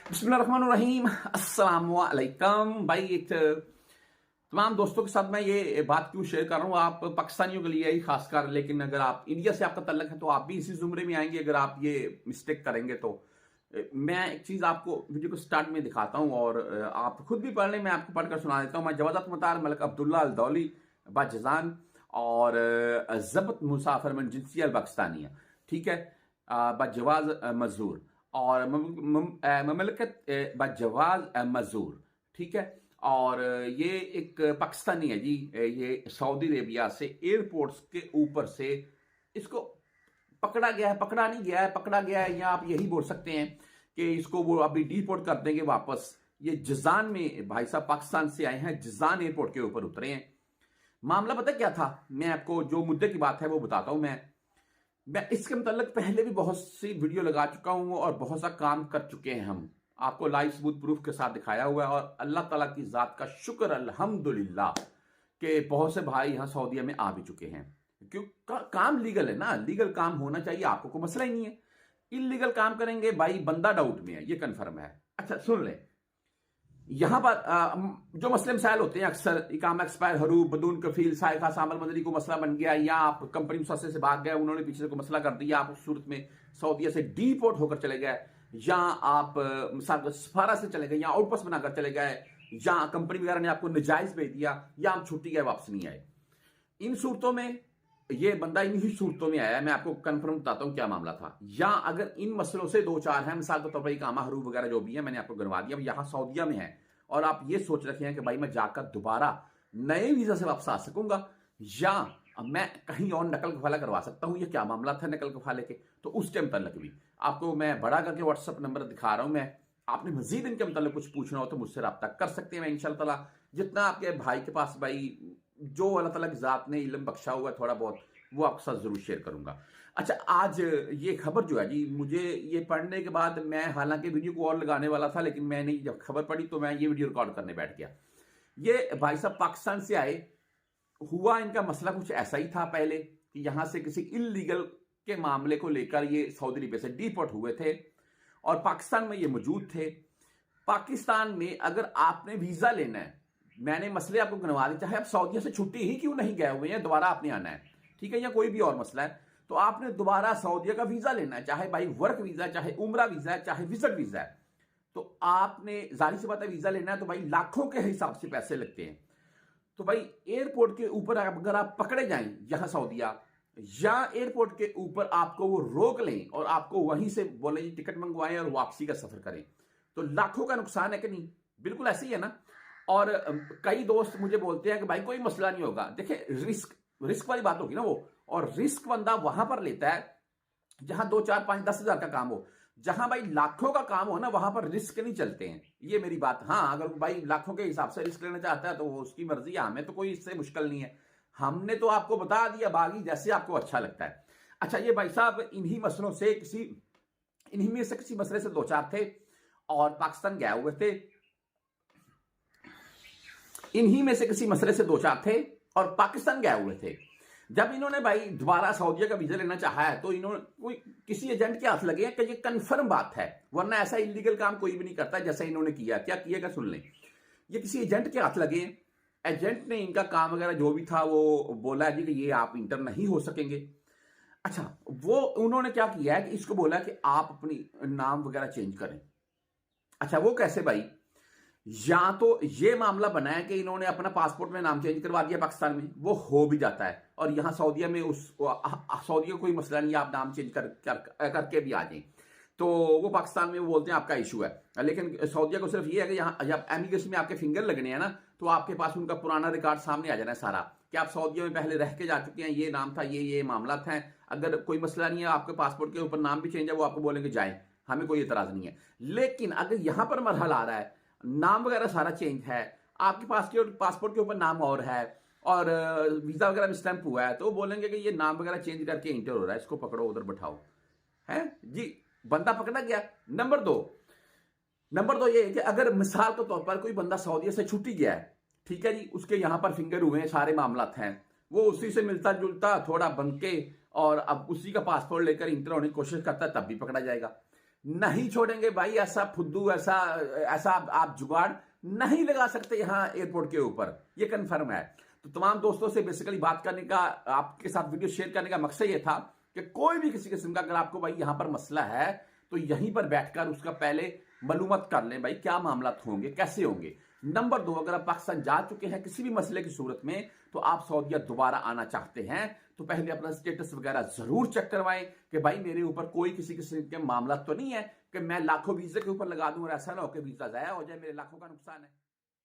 बिस्मिल्लाहिर्रहमानिर्रहीम अस्सलाम वालेकुम भाई। एक तमाम दोस्तों के साथ मैं ये बात क्यों शेयर कर रहा हूँ, आप पाकिस्तानियों के लिए ही खासकर, लेकिन अगर आप इंडिया से आपका तल्लक है तो आप भी इसी जुमरे में आएंगे अगर आप ये मिस्टेक करेंगे तो। मैं एक चीज आपको वीडियो को स्टार्ट में दिखाता हूँ और आप खुद भी पढ़ लें, मैं आपको पढ़कर सुना देता हूँ। मैं जवादत मतार मलिक अब्दुल्ला अल दौली बाजजान और जबत मुसाफिर मन जिनसिया पाकिस्तानिया, ठीक है, बजवाज मजदूर और ममलकत बजवाज मजदूर, ठीक है। और ये एक पाकिस्तानी है जी, ये सऊदी अरेबिया से एयरपोर्ट्स के ऊपर से इसको पकड़ा गया है, पकड़ा नहीं गया है, पकड़ा गया है, या आप यही बोल सकते हैं कि इसको वो अभी डिपोर्ट कर देंगे वापस। ये जिजान में भाई साहब पाकिस्तान से आए हैं, जिजान एयरपोर्ट के ऊपर उतरे हैं। मामला पता क्या था, मैं आपको जो मुद्दे की बात है वो बताता हूं। मैं इसके मतलब पहले भी बहुत सी वीडियो लगा चुका हूं और बहुत सा काम कर चुके हैं हम, आपको लाइव सबूत प्रूफ के साथ दिखाया हुआ है। और अल्लाह ताला की जात का शुक्र अल्हम्दुलिल्लाह कि बहुत से भाई यहां सऊदीया में आ भी चुके हैं। क्यों काम लीगल है ना, लीगल काम होना चाहिए, आपको कोई मसला ही नहीं है। इलीगल काम करेंगे भाई, बंदा डाउट में है, ये कंफर्म है। अच्छा सुन ले, यहां पर जो मसले मसाइल होते हैं अक्सर, इकामा एक्सपायर हरूब बदून कफील साइका सामल मदनी को मसला बन गया, या आप कंपनी मुसस्से से भाग गए, उन्होंने पीछे से को मसला कर दिया, आप उस सूरत में सऊदीया से डीपोर्ट होकर चले गए, या आप सफारा से चले गए, या आउटपोस्ट बनाकर चले गए, या कंपनी वगैरह ने आपको नजायज भेज दिया, या आप छुट्टी गए वापस नहीं आए। इन सूरतों में ये बंदा इन्हीं सूरतों में आया। मैं आपको कंफर्म बताता हूं क्या मामला था। या अगर इन मसलों से दो चार हैं, मिसाल के तौर पर इकामा हरूब वगैरह जो भी है मैंने आपको गिनवा दिया, यहां सऊदीया में है और आप ये सोच रखे हैं कि भाई मैं जाकर दोबारा नए वीजा से वापस आ सकूंगा, या मैं कहीं और नकल कफाला करवा सकता हूं, ये क्या मामला था नकल कफाले के, तो उसके मतलब भी आपको मैं बड़ा करके व्हाट्सएप नंबर दिखा रहा हूं। मैं आपने मजीद इनके मतलब कुछ पूछना हो तो मुझसे रब्ता कर सकते हैं। मैं इंशाअल्लाह ताला जितना आपके भाई के पास भाई जो अल्लाह ताला की जात ने इल्म बख्शा हुआ थोड़ा बहुत, वो आपके साथ जरूर शेयर करूंगा। अच्छा, आज ये खबर जो है जी, मुझे ये पढ़ने के बाद मैं हालांकि वीडियो को और लगाने वाला था, लेकिन मैंने जब खबर पढ़ी तो मैं ये वीडियो रिकॉर्ड करने बैठ गया। ये भाई साहब पाकिस्तान से आए, हुआ इनका मसला कुछ ऐसा ही था पहले कि यहां से किसी इलीगल के मामले को लेकर ये सऊदी अरबिया से डिपोर्ट हुए थे और पाकिस्तान में ये मौजूद थे। पाकिस्तान में अगर आपने वीजा लेना है, मैंने मसले आपको गिनवा दिए, चाहे आप सऊदीया से छुट्टी ही क्यों नहीं गए हुए हैं, दोबारा आपने आना है, ठीक है, या कोई भी और मसला है, तो आपने दोबारा सऊदीया का वीजा लेना है, चाहे भाई वर्क वीजा, चाहे उम्रा वीजा है, चाहे विजिट वीजा है, तो आपने जाहिर सी बात है वीजा लेना है तो भाई लाखों के हिसाब से पैसे लगते हैं। तो भाई एयरपोर्ट के ऊपर अगर आप पकड़े जाएं यहां सऊदीया, या एयरपोर्ट के ऊपर आपको वो रोक लें और आपको वहीं से बोले जी टिकट मंगवाएं और वापसी का सफर करें, तो लाखों का नुकसान है कि नहीं? बिल्कुल ऐसे ही है ना। और कई दोस्त मुझे बोलते हैं कि भाई कोई मसला नहीं होगा। देखिए रिस्क वाली बात होगी ना वो, और रिस्क बंदा वहां पर लेता है जहां 2 4 5 10 हजार का काम हो। जहां भाई लाखों का काम हो ना, वहां पर रिस्क नहीं चलते हैं, ये मेरी बात। हाँ, अगर भाई लाखों के हिसाब से रिस्क लेना चाहता है तो वो उसकी मर्जी है, हमें तो कोई इससे मुश्किल नहीं है। हमने तो आपको बता दिया बागी जैसे आपको अच्छा लगता है। अच्छा, ये भाई साहब इन्हीं मसलों से इन्हीं में से किसी मसले से दो चार थे और पाकिस्तान गए हुए थे। इन्हीं में से किसी मसले से दो चार थे और पाकिस्तान गए हुए थे। जब इन्होंने भाई दोबारा सऊदीया का वीजा लेना चाहा है तो इन्होंने कोई किसी एजेंट के हाथ लगे कि ये कंफर्म बात है, वरना ऐसा इलीगल काम कोई भी नहीं करता जैसा इन्होंने किया। क्या किएगा सुन लें, ये किसी एजेंट के हाथ लगे, एजेंट ने इनका काम वगैरह जो भी था वो बोला जी कि ये आप इंटर नहीं हो सकेंगे। अच्छा, वो उन्होंने क्या किया है कि इसको बोला कि आप अपनी नाम वगैरह चेंज करें। अच्छा, वो कैसे भाई? या तो ये मामला बना है कि इन्होंने अपना पासपोर्ट में नाम चेंज करवा दिया पाकिस्तान में, वो हो भी जाता है, और यहां सऊदीया में सऊदीया कोई मसला नहीं, आप नाम चेंज करके भी आ जाएं, तो वो पाकिस्तान में वो बोलते हैं आपका इशू है। लेकिन सऊदीया को सिर्फ ये है कि यहाँ जब एमिग्रेशन में आपके फिंगर लगने हैं ना, तो आपके पास उनका पुराना रिकॉर्ड सामने आ जाना है सारा, कि आप सऊदीया में पहले रह के जा चुके हैं, ये नाम था, ये मामला था। अगर कोई मसला नहीं है, आपके पासपोर्ट के ऊपर नाम भी चेंज है, वो आपको बोलेंगे जाए, हमें कोई एतराज नहीं है। लेकिन अगर यहां पर मरहला आ रहा है, नाम वगैरह सारा चेंज है, आपके पास के पासपोर्ट के ऊपर नाम और है, और वीजा वगैरह में स्टैंप हुआ है, तो वो बोलेंगे कि ये नाम वगैरह चेंज करके इंटर हो रहा है, इसको पकड़ो उधर बैठाओ, है जी। बंदा पकड़ा गया। नंबर दो ये है कि अगर मिसाल के तौर पर कोई बंदा सऊदीया से छुट्टी गया है, ठीक है जी, उसके यहां पर फिंगर हुए हैं, सारे मामला हैं, वो उसी से मिलता जुलता थोड़ा बन के और अब उसी का पासपोर्ट लेकर इंटर होने की कोशिश करता है, तब भी पकड़ा जाएगा। नहीं छोड़ेंगे भाई। ऐसा फुद्दू, ऐसा ऐसा आप जुगाड़ नहीं लगा सकते यहां एयरपोर्ट के ऊपर, ये कंफर्म है। तो तमाम दोस्तों से बेसिकली बात करने का, आपके साथ वीडियो शेयर करने का मकसद ये था कि कोई भी किसी किस्म का अगर आपको भाई यहां पर मसला है तो यहीं पर बैठकर उसका पहले मालूमात कर लें भाई क्या मामला होंगे, कैसे होंगे। नंबर 2, अगर आप पाकिस्तान जा चुके हैं किसी भी मसले की सूरत में, तो आप सऊदीया दोबारा आना चाहते हैं, तो पहले अपना स्टेटस वगैरह जरूर चेक करवाएं कि भाई मेरे ऊपर कोई किसी किस्म के मामला तो नहीं है कि मैं लाखों वीजे के ऊपर लगा दूं और ऐसा ना हो कि वीजा जाया हो जाए, मेरे लाखों का नुकसान है।